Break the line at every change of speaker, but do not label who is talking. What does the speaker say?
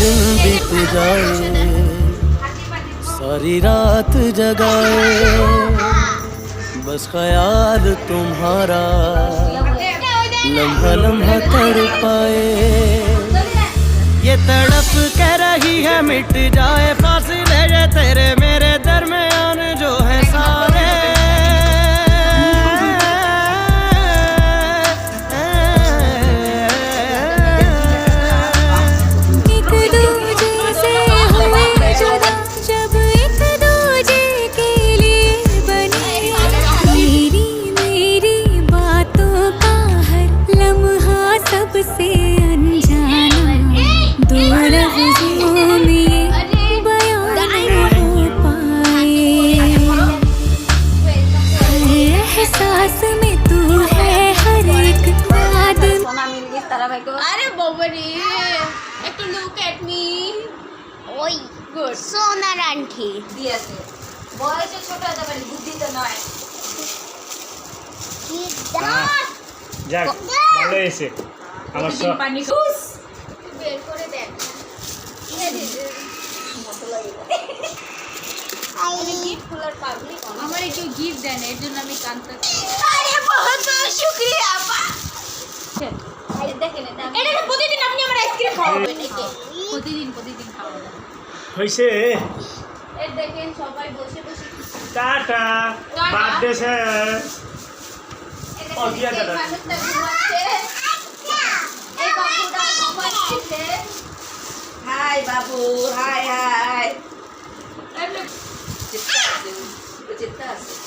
दिन बीत जाए, सारी रात जगाए, बस ख्याल तुम्हारा लम्हा लम्हा तड़पाए। ये तड़प के रही है मिट जाए फासले ये तेरे मेरे दरमियान जो है सारे।
अरे बोबरी एक लुक एट मी
ওই
गुड
সোনার আন্টি
দিয়েছে বয়সে ছোট হতে পারি বুদ্ধি তো নয়
কি দাঁত
যাক ভালো হয়েছে আমার সব
পানি খুস বের করে দেন গিফট ফুলার পাবলিক আমার একটু গিফট দেন এর জন্য আমি কান্তা আরে বহুত বহুত শুকরিয়া আপা দেখেন এটা প্রতিদিন আপনি আমার আইসক্রিম খাওয়াবেন নাকি প্রতিদিন খাওয়াবেন
হয়েছে
এই দেখেন সবাই বসে বসে
টাটা বার্থডে স্যার ও দিয়া দাদা
মানুষটা ঘুমাচ্ছে এই বাবুটা ঘুমাচ্ছে হাই বাবু হাই হাই চিত্তা আছে